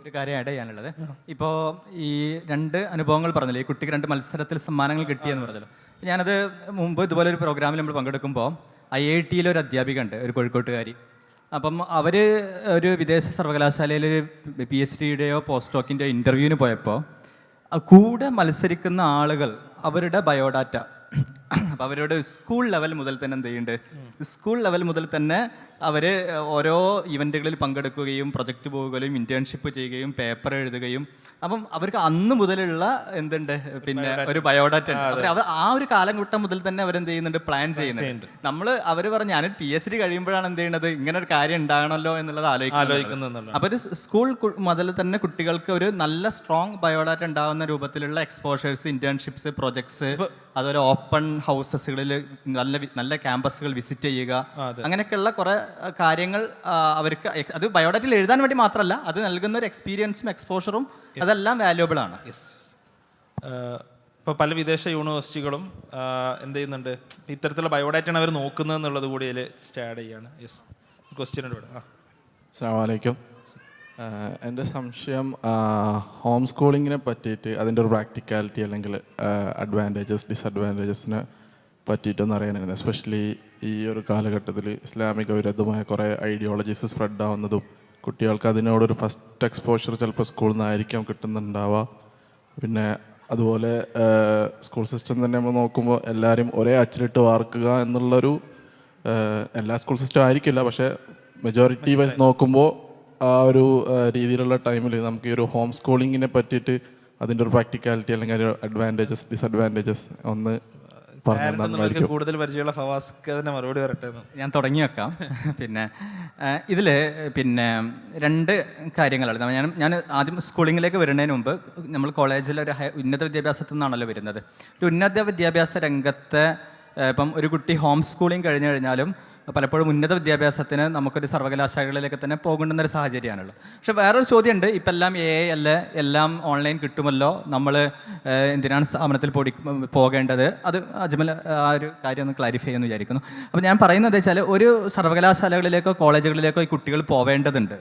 ഒരു കാര്യം ആഡ് ചെയ്യാനുള്ളത്, ഇപ്പോൾ ഈ 2 അനുഭവങ്ങൾ പറഞ്ഞല്ലോ, ഈ കുട്ടിക്ക് 2 മത്സരത്തിൽ സമ്മാനങ്ങൾ കിട്ടിയെന്ന് പറഞ്ഞല്ലോ. ഞാനത് മുമ്പ് ഇതുപോലെ ഒരു പ്രോഗ്രാമിൽ നമ്മൾ പങ്കെടുക്കുമ്പോൾ IIT-യിലെ ഒരു അധ്യാപിക ഉണ്ട്, ഒരു കോഴിക്കോട്ടുകാരി. അപ്പം അവർ ഒരു വിദേശ സർവകലാശാലയിൽ ഒരു PhD-യുടെയോ പോസ്റ്റ് ഡോക്കിൻ്റെയോ ഇൻ്റർവ്യൂവിന് പോയപ്പോൾ കൂടെ മത്സരിക്കുന്ന ആളുകൾ അവരുടെ ബയോഡാറ്റ, അപ്പോൾ അവരുടെ സ്കൂൾ ലെവൽ മുതൽ തന്നെ എന്ത് ചെയ്യുന്നുണ്ട്, സ്കൂൾ ലെവൽ മുതൽ തന്നെ അവർ ഓരോ ഇവൻറ്റുകളിൽ പങ്കെടുക്കുകയും പ്രൊജക്റ്റ് പോവുകയും ഇൻറ്റേൺഷിപ്പ് ചെയ്യുകയും പേപ്പർ എഴുതുകയും, അപ്പം അവർക്ക് അന്ന് മുതലുള്ള എന്തുണ്ട്, പിന്നെ ഒരു ബയോഡാറ്റ ഉണ്ട്. അവർ ആ ഒരു കാലഘട്ടം മുതൽ തന്നെ അവരെന്ത് ചെയ്യുന്നുണ്ട്, പ്ലാൻ ചെയ്യുന്നുണ്ട്. അവർ പറഞ്ഞ് ഞാൻ PhD കഴിയുമ്പോഴാണ് എന്ത് ചെയ്യുന്നത്, ഇങ്ങനെ ഒരു കാര്യം ഉണ്ടാകണമല്ലോ എന്നുള്ളത് ആലോചിക്കുന്നത്. അപ്പോൾ ഒരു സ്കൂൾ മുതൽ തന്നെ കുട്ടികൾക്ക് ഒരു നല്ല സ്ട്രോങ് ബയോഡാറ്റ ഉണ്ടാകുന്ന രൂപത്തിലുള്ള എക്സ്പോഷേഴ്സ്, ഇന്റേൺഷിപ്സ്, പ്രൊജക്ട്സ്, അതുപോലെ ഓപ്പൺ ഹൗസസുകളിൽ നല്ല ക്യാമ്പസുകൾ വിസിറ്റ് ചെയ്യുക, അങ്ങനെയൊക്കെയുള്ള കുറെ കാര്യങ്ങൾ അവർക്ക് അത് ബയോഡാറ്റയിൽ എഴുതാൻ വേണ്ടി മാത്രമല്ല, അത് നൽകുന്ന ഒരു എക്സ്പീരിയൻസും എക്സ്പോഷറും അതെല്ലാം വാല്യുബിൾ ആണ്. ഇപ്പോൾ പല വിദേശ യൂണിവേഴ്സിറ്റികളും എന്ത് ചെയ്യുന്നുണ്ട്, ഇത്തരത്തിലുള്ള ബയോഡാറ്റയാണ് അവർ നോക്കുന്നത് എന്നുള്ളത് കൂടി അതിൽ സ്റ്റാർട്ട് ചെയ്യാണ്. യെസ്, ക്വസ്റ്റ്യനോട് കൂടെ. അസ്സലാമു അലൈക്കും. എൻ്റെ സംശയം ഹോം സ്കൂളിങ്ങിനെ പറ്റിയിട്ട് അതിൻ്റെ ഒരു പ്രാക്ടിക്കാലിറ്റി അല്ലെങ്കിൽ അഡ്വാൻറ്റേജസ് ഡിസഡ്വാൻറ്റേജസിനെ പറ്റിയിട്ടൊന്ന് അറിയാനായിരുന്നു. എസ്പെഷ്യലി ഈ ഒരു കാലഘട്ടത്തിൽ ഇസ്ലാമിക വിരുദ്ധമായ കുറേ ഐഡിയോളജീസ് സ്പ്രെഡ് ആവുന്നതും കുട്ടികൾക്ക് അതിനോടൊരു ഫസ്റ്റ് എക്സ്പോഷർ ചിലപ്പോൾ സ്കൂളിൽ നിന്നായിരിക്കാം കിട്ടുന്നുണ്ടാവുക. പിന്നെ അതുപോലെ സ്കൂൾ സിസ്റ്റം തന്നെ നമ്മൾ നോക്കുമ്പോൾ എല്ലാവരും ഒരേ അച്ചിലിട്ട് വാർക്കുക എന്നുള്ളൊരു എല്ലാ സ്കൂൾ സിസ്റ്റം ആയിരിക്കില്ല, പക്ഷേ മെജോറിറ്റി വൈസ് നോക്കുമ്പോൾ ആ ഒരു രീതിയിലുള്ള ടൈമിൽ നമുക്ക് ഈ ഒരു ഹോം സ്കൂളിങ്ങിനെ പറ്റിയിട്ട് അതിൻ്റെ ഒരു പ്രാക്ടിക്കാലിറ്റി അല്ലെങ്കിൽ ഒരു അഡ്വാൻറ്റേജസ് ഡിസഡ്വാൻറ്റേജസ് ഒന്ന് പറഞ്ഞു നന്നായിരിക്കും. കൂടുതൽ പരിചയമുള്ള ഫവാസ്ക്ക് അതിന് മറുപടി വരട്ടെ. ഞാൻ തുടങ്ങി വെക്കാം. പിന്നെ ഇതിൽ പിന്നെ 2 കാര്യങ്ങളാണ്. ഞാൻ ആദ്യം സ്കൂളിങ്ങിലേക്ക് വരുന്നതിന് മുമ്പ് നമ്മൾ കോളേജിൽ ഒരു ഉന്നത വിദ്യാഭ്യാസത്തിൽ നിന്നാണല്ലോ വരുന്നത്. ഒരു ഉന്നത വിദ്യാഭ്യാസ രംഗത്ത് ഇപ്പം ഒരു കുട്ടി ഹോം സ്കൂളിങ് കഴിഞ്ഞു കഴിഞ്ഞാലും പലപ്പോഴും ഉന്നത വിദ്യാഭ്യാസത്തിന് നമുക്കൊരു സർവകലാശാലകളിലേക്ക് തന്നെ പോകേണ്ടുന്നൊരു സാഹചര്യമാണുള്ളത്. പക്ഷെ വേറൊരു ചോദ്യമുണ്ട്, ഇപ്പം എല്ലാം അല്ല, എല്ലാം ഓൺലൈൻ കിട്ടുമല്ലോ, നമ്മൾ എന്തിനാണ് സ്ഥാപനത്തിൽ പോകേണ്ടത്? അത് അജ്മൽ ആ ഒരു കാര്യം ഒന്ന് ക്ലാരിഫൈ ചെയ്യുമെന്ന് വിചാരിക്കുന്നു. അപ്പോൾ ഞാൻ പറയുന്നത് വെച്ചാൽ ഒരു സർവകലാശാലകളിലേക്കോ കോളേജുകളിലേക്കോ ഈ കുട്ടികൾ പോവേണ്ടതുണ്ട്.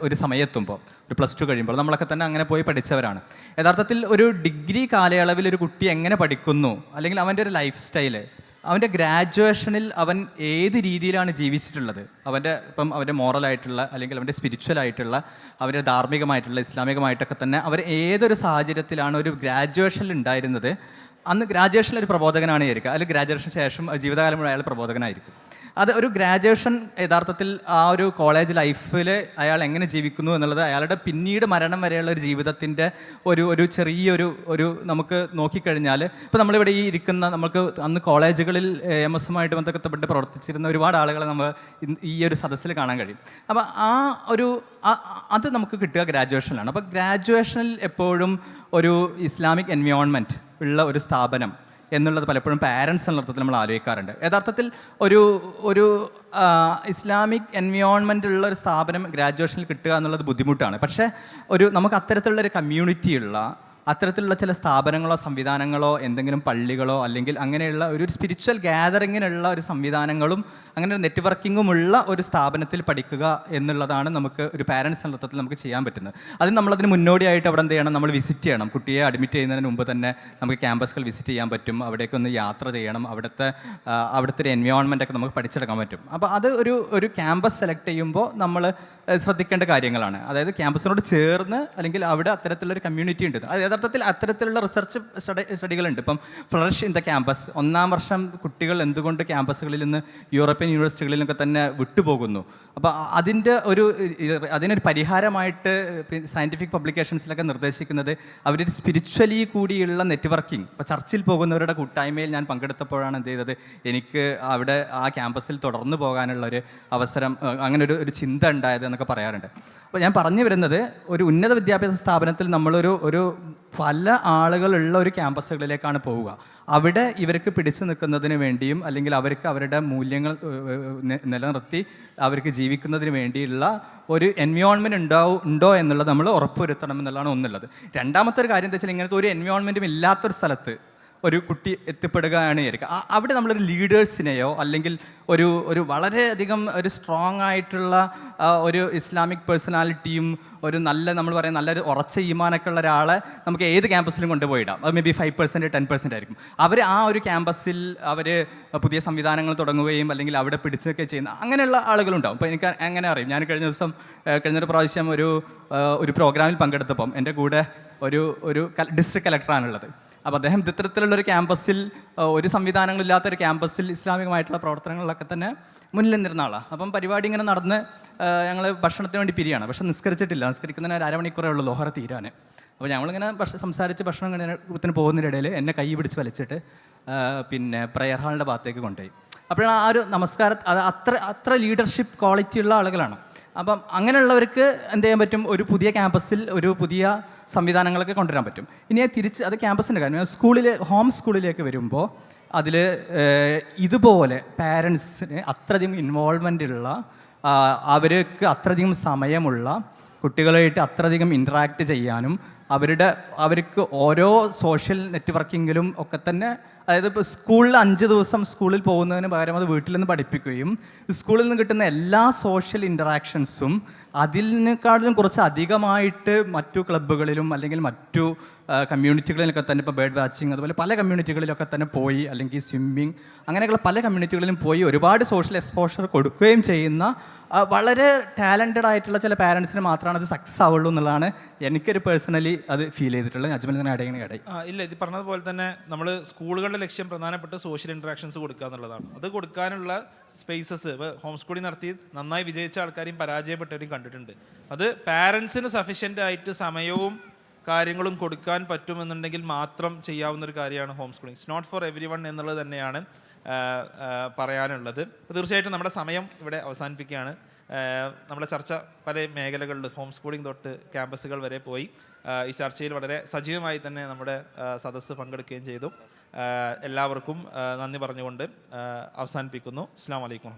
ഒരു സമയത്തുമ്പോൾ ഒരു +2 കഴിയുമ്പോൾ നമ്മളൊക്കെ തന്നെ അങ്ങനെ പോയി പഠിച്ചവരാണ്. യഥാർത്ഥത്തിൽ ഒരു ഡിഗ്രി കാലയളവിൽ ഒരു കുട്ടി എങ്ങനെ പഠിക്കുന്നു, അല്ലെങ്കിൽ അവൻ്റെ ഒരു ലൈഫ് സ്റ്റൈല്, അവൻ്റെ ഗ്രാജുവേഷനിൽ അവൻ ഏത് രീതിയിലാണ് ജീവിച്ചിട്ടുള്ളത്, അവൻ്റെ മോറലായിട്ടുള്ള അല്ലെങ്കിൽ അവൻ്റെ സ്പിരിച്വലായിട്ടുള്ള, അവൻ്റെ ധാർമ്മികമായിട്ടുള്ള, ഇസ്ലാമികമായിട്ടൊക്കെ തന്നെ അവർ ഏതൊരു സാഹചര്യത്തിലാണ് ഒരു ഗ്രാജുവേഷനിൽ ഉണ്ടായിരുന്നത്. അന്ന് ഗ്രാജുവേഷനിൽ ഒരു പ്രബോധകനാണ് ആയിരിക്കുക, അല്ലെങ്കിൽ ഗ്രാജുവേഷന് ശേഷം ജീവിതകാലം മുഴുവൻ അയാൾ പ്രബോധകനായിരിക്കും. അത് ഒരു ഗ്രാജുവേഷൻ യഥാർത്ഥത്തിൽ ആ ഒരു കോളേജ് ലൈഫിൽ അയാൾ എങ്ങനെ ജീവിക്കുന്നു എന്നുള്ളത് അയാളുടെ പിന്നീട് മരണം വരെയുള്ള ഒരു ജീവിതത്തിൻ്റെ ഒരു ചെറിയൊരു നമുക്ക് നോക്കിക്കഴിഞ്ഞാൽ, ഇപ്പോൾ നമ്മളിവിടെ ഈ ഇരിക്കുന്ന, നമുക്ക് അന്ന് കോളേജുകളിൽ MSമായിട്ട് ബന്ധപ്പെട്ട് പ്രവർത്തിച്ചിരുന്ന ഒരുപാട് ആളുകളെ നമ്മൾ ഈ ഒരു സദസ്സിൽ കാണാൻ കഴിയും. അപ്പോൾ അത് നമുക്ക് കിട്ടുക ഗ്രാജുവേഷനിലാണ്. അപ്പോൾ ഗ്രാജുവേഷനിൽ എപ്പോഴും ഒരു ഇസ്ലാമിക് എൻവയോൺമെൻറ്റ് ഉള്ള ഒരു സ്ഥാപനം എന്നുള്ളത് പലപ്പോഴും പാരൻസ് എന്ന അർത്ഥത്തിൽ നമ്മൾ ആലോചിക്കാറുണ്ട്. യഥാർത്ഥത്തിൽ ഒരു ഇസ്ലാമിക് എൻവയോൺമെൻ്റ് ഉള്ള ഒരു സ്ഥാപനം ഗ്രാജുവേഷനിൽ കിട്ടുക എന്നുള്ളത് ബുദ്ധിമുട്ടാണ്. പക്ഷേ നമുക്ക് അത്തരത്തിലുള്ളൊരു കമ്മ്യൂണിറ്റിയുള്ള, അത്തരത്തിലുള്ള ചില സ്ഥാപനങ്ങളോ സംവിധാനങ്ങളോ എന്തെങ്കിലും പള്ളികളോ അല്ലെങ്കിൽ അങ്ങനെയുള്ള ഒരു സ്പിരിച്വൽ ഗ്യാതറിങ്ങിനുള്ള ഒരു സംവിധാനങ്ങളും അങ്ങനെ ഒരു നെറ്റ്വർക്കിങ്ങുമുള്ള ഒരു സ്ഥാപനത്തിൽ പഠിക്കുക എന്നുള്ളതാണ് നമുക്ക് ഒരു പാരൻസ് എന്ന അർത്ഥത്തിൽ നമുക്ക് ചെയ്യാൻ പറ്റുന്നത്. അതിന് നമ്മളതിന് മുന്നോടിയായിട്ട് അവിടെ എന്ത് ചെയ്യണം, നമ്മൾ വിസിറ്റ് ചെയ്യണം. കുട്ടിയെ അഡ്മിറ്റ് ചെയ്യുന്നതിന് മുമ്പ് തന്നെ നമുക്ക് ക്യാമ്പസുകൾ വിസിറ്റ് ചെയ്യാൻ പറ്റും, അവിടേക്കൊന്ന് യാത്ര ചെയ്യണം, അവിടുത്തെ ഒരു എൻവയോൺമെൻറ്റൊക്കെ നമുക്ക് പഠിച്ചെടുക്കാൻ പറ്റും. അപ്പോൾ അത് ഒരു ക്യാമ്പസ് സെലക്ട് ചെയ്യുമ്പോൾ നമ്മൾ ശ്രദ്ധിക്കേണ്ട കാര്യങ്ങളാണ്. അതായത് ക്യാമ്പസിനോട് ചേർന്ന് അല്ലെങ്കിൽ അവിടെ അത്തരത്തിലുള്ളൊരു കമ്മ്യൂണിറ്റി ഉണ്ട്. അത് യഥാർത്ഥത്തിൽ അത്തരത്തിലുള്ള റിസർച്ച് സ്റ്റഡികളുണ്ട്. ഇപ്പം ഫ്ലറിഷ് ഇൻ ദ ക്യാമ്പസ്, 1-ാം വർഷം കുട്ടികൾ എന്തുകൊണ്ട് ക്യാമ്പസുകളിൽ നിന്ന് യൂറോപ്യൻ യൂണിവേഴ്സിറ്റികളിലൊക്കെ തന്നെ വിട്ടുപോകുന്നു. അപ്പോൾ അതിനൊരു പരിഹാരമായിട്ട് സയൻറ്റിഫിക് പബ്ലിക്കേഷൻസിലൊക്കെ നിർദ്ദേശിക്കുന്നത് അവരൊരു സ്പിരിച്വലി കൂടിയുള്ള നെറ്റ്വർക്കിംഗ്. ഇപ്പോൾ ചർച്ചിൽ പോകുന്നവരുടെ കൂട്ടായ്മയിൽ ഞാൻ പങ്കെടുത്തപ്പോഴാണ് എന്ത് ചെയ്തത്, എനിക്ക് അവിടെ ആ ക്യാമ്പസിൽ തുടർന്ന് പോകാനുള്ളൊരു അവസരം, അങ്ങനെ ഒരു ചിന്ത ഉണ്ടായത് എന്നൊക്കെ പറയാറുണ്ട്. അപ്പോൾ ഞാൻ പറഞ്ഞു വരുന്നത്, ഒരു ഉന്നത വിദ്യാഭ്യാസ സ്ഥാപനത്തിൽ നമ്മളൊരു പല ആളുകളുള്ള ഒരു ക്യാമ്പസുകളിലേക്കാണ് പോവുക. അവിടെ ഇവർക്ക് പിടിച്ചു നിൽക്കുന്നതിന് വേണ്ടിയും അല്ലെങ്കിൽ അവർക്ക് അവരുടെ മൂല്യങ്ങൾ നിലനിർത്തി അവർക്ക് ജീവിക്കുന്നതിന് വേണ്ടിയുള്ള ഒരു എൻവയോൺമെൻറ്റ് ഉണ്ടോ എന്നുള്ളത് നമ്മൾ ഉറപ്പുവരുത്തണം എന്നുള്ളതാണ് ഒന്നുള്ളത്. രണ്ടാമത്തെ ഒരു കാര്യം എന്താ വെച്ചാൽ, ഇങ്ങനത്തെ ഒരു എൻവയോൺമെൻറ്റും ഇല്ലാത്തൊരു സ്ഥലത്ത് ഒരു കുട്ടി എത്തിപ്പെടുകയാണ് വിചാരിക്കുക. അവിടെ നമ്മളൊരു ലീഡേഴ്സിനെയോ അല്ലെങ്കിൽ ഒരു വളരെയധികം ഒരു സ്ട്രോങ് ആയിട്ടുള്ള ഒരു ഇസ്ലാമിക് പേഴ്സണാലിറ്റിയും ഒരു നമ്മൾ പറയുന്ന നല്ലൊരു ഉറച്ച ഈമാനൊക്കെ ഉള്ള ഒരാളെ നമുക്ക് ഏത് ക്യാമ്പസിലും കൊണ്ടുപോയിടാം. അത് മേ ബി 5% 10% ആയിരിക്കും. അവർ ആ ഒരു ക്യാമ്പസിൽ അവർ പുതിയ സംവിധാനങ്ങൾ തുടങ്ങുകയും അല്ലെങ്കിൽ അവിടെ പിടിച്ചൊക്കെ ചെയ്യുന്ന അങ്ങനെയുള്ള ആളുകളുണ്ടാവും. അപ്പോൾ എനിക്ക് അങ്ങനെ അറിയും. ഞാൻ കഴിഞ്ഞൊരു പ്രാവശ്യം ഒരു പ്രോഗ്രാമിൽ പങ്കെടുത്തപ്പം എൻ്റെ കൂടെ ഒരു ഡിസ്ട്രിക്ട് കളക്ടറാണുള്ളത്. അപ്പോൾ അദ്ദേഹം ഇത്തരത്തിലുള്ളൊരു ക്യാമ്പസിൽ, ഒരു സംവിധാനങ്ങളില്ലാത്തൊരു ക്യാമ്പസിൽ ഇസ്ലാമികമായിട്ടുള്ള പ്രവർത്തനങ്ങളിലൊക്കെ തന്നെ മുന്നിൽ നിന്നിരുന്ന ആളാണ്. അപ്പം പരിപാടി ഇങ്ങനെ നടന്ന് ഞങ്ങൾ ഭക്ഷണത്തിന് വേണ്ടി പിരിയാണ്. പക്ഷെ നിസ്കരിക്കുന്നതിന് ഒരു അരമണിക്കൂറേ ഉള്ളൂ ലോഹറ തീരാൻ. അപ്പോൾ ഞങ്ങളിങ്ങനെ സംസാരിച്ച് ഭക്ഷണം കഴിഞ്ഞത്തിന് പോകുന്നതിനിടയിൽ എന്നെ കൈ പിടിച്ച് വലിച്ചിട്ട് പിന്നെ പ്രയർ ഹാളിൻ്റെ ഭാഗത്തേക്ക് കൊണ്ടുപോയി. അപ്പോഴാണ് ആ ഒരു നമസ്കാരം, അത് അത്ര ലീഡർഷിപ്പ് ക്വാളിറ്റി ഉള്ള ആളുകളാണ്. അപ്പം അങ്ങനെയുള്ളവർക്ക് എന്ത് ചെയ്യാൻ പറ്റും, ഒരു പുതിയ ക്യാമ്പസിൽ ഒരു പുതിയ സംവിധാനങ്ങളൊക്കെ കൊണ്ടുവരാൻ പറ്റും. ഇനി അത് ക്യാമ്പസിൻ്റെ കാര്യം. ഹോം സ്കൂളിലേക്ക് വരുമ്പോൾ അതിൽ ഇതുപോലെ പാരൻസിന് അത്രയധികം ഇൻവോൾവ്മെൻ്റ് ഉള്ള, അവർക്ക് അത്രയധികം സമയമുള്ള, കുട്ടികളായിട്ട് അത്രയധികം ഇൻറ്ററാക്ട് ചെയ്യാനും അവർക്ക് ഓരോ സോഷ്യൽ നെറ്റ്വർക്കിങ്ങിലും ഒക്കെ തന്നെ അതായത് ഇപ്പോൾ സ്കൂളിൽ 5 ദിവസം സ്കൂളിൽ പോകുന്നതിന് പകരം അത് വീട്ടിൽ നിന്ന് പഠിപ്പിക്കുകയും സ്കൂളിൽ നിന്ന് കിട്ടുന്ന എല്ലാ സോഷ്യൽ ഇൻറ്ററാക്ഷൻസും അതിനേക്കാളും കുറച്ച് അധികമായിട്ട് മറ്റു ക്ലബ്ബുകളിലും അല്ലെങ്കിൽ മറ്റു കമ്മ്യൂണിറ്റികളിലൊക്കെ തന്നെ, ഇപ്പോൾ ബേർഡ് വാച്ചിങ് അതുപോലെ പല കമ്മ്യൂണിറ്റികളിലൊക്കെ തന്നെ പോയി, അല്ലെങ്കിൽ സ്വിമ്മിങ്, അങ്ങനെയുള്ള പല കമ്മ്യൂണിറ്റികളിലും പോയി ഒരുപാട് സോഷ്യൽ എക്സ്പോഷർ കൊടുക്കുകയും ചെയ്യുന്ന വളരെ ടാലൻറ്റഡ് ആയിട്ടുള്ള ചില പാരൻസിന് മാത്രമാണ് അത് സക്സസ് ആവുള്ളൂ എന്നുള്ളതാണ് എനിക്കൊരു പേഴ്സണലി അത് ഫീൽ ചെയ്തിട്ടുള്ളത്. അജ്മൽ തന്നെ ഇടയിൽ ഇല്ല, ഇത് പറഞ്ഞതുപോലെ തന്നെ നമ്മൾ സ്കൂളുകളുടെ ലക്ഷ്യം പ്രധാനപ്പെട്ട സോഷ്യൽ ഇൻട്രാക്ഷൻസ് കൊടുക്കുക എന്നുള്ളതാണ്. അത് കൊടുക്കാനുള്ള സ്പേസസ് ഹോം സ്കൂളിംഗ് നടത്തി നന്നായി വിജയിച്ച ആൾക്കാരെയും പരാജയപ്പെട്ടവരെയും കണ്ടിട്ടുണ്ട്. അത് പാരൻസിന് സഫീഷ്യൻ്റ് ആയിട്ട് സമയവും കാര്യങ്ങളും കൊടുക്കാൻ പറ്റുമെന്നുണ്ടെങ്കിൽ മാത്രം ചെയ്യാവുന്ന ഒരു കാര്യമാണ് home schooling. It's not for everyone എന്നുള്ളത് തന്നെയാണ് പറയാനുള്ളത്. തീർച്ചയായിട്ടും നമ്മുടെ സമയം ഇവിടെ അവസാനിപ്പിക്കുകയാണ്. നമ്മുടെ ചർച്ച പല മേഖലകളിൽ ഹോം സ്കൂളിംഗ് തൊട്ട് ക്യാമ്പസുകൾ വരെ പോയി. ഈ ചർച്ചയിൽ വളരെ സജീവമായി തന്നെ നമ്മുടെ സദസ്സ് പങ്കെടുക്കുകയും ചെയ്തു. എല്ലാവർക്കും നന്ദി പറഞ്ഞുകൊണ്ട് അവസാനിപ്പിക്കുന്നു. അസ്സലാമു അലൈക്കും.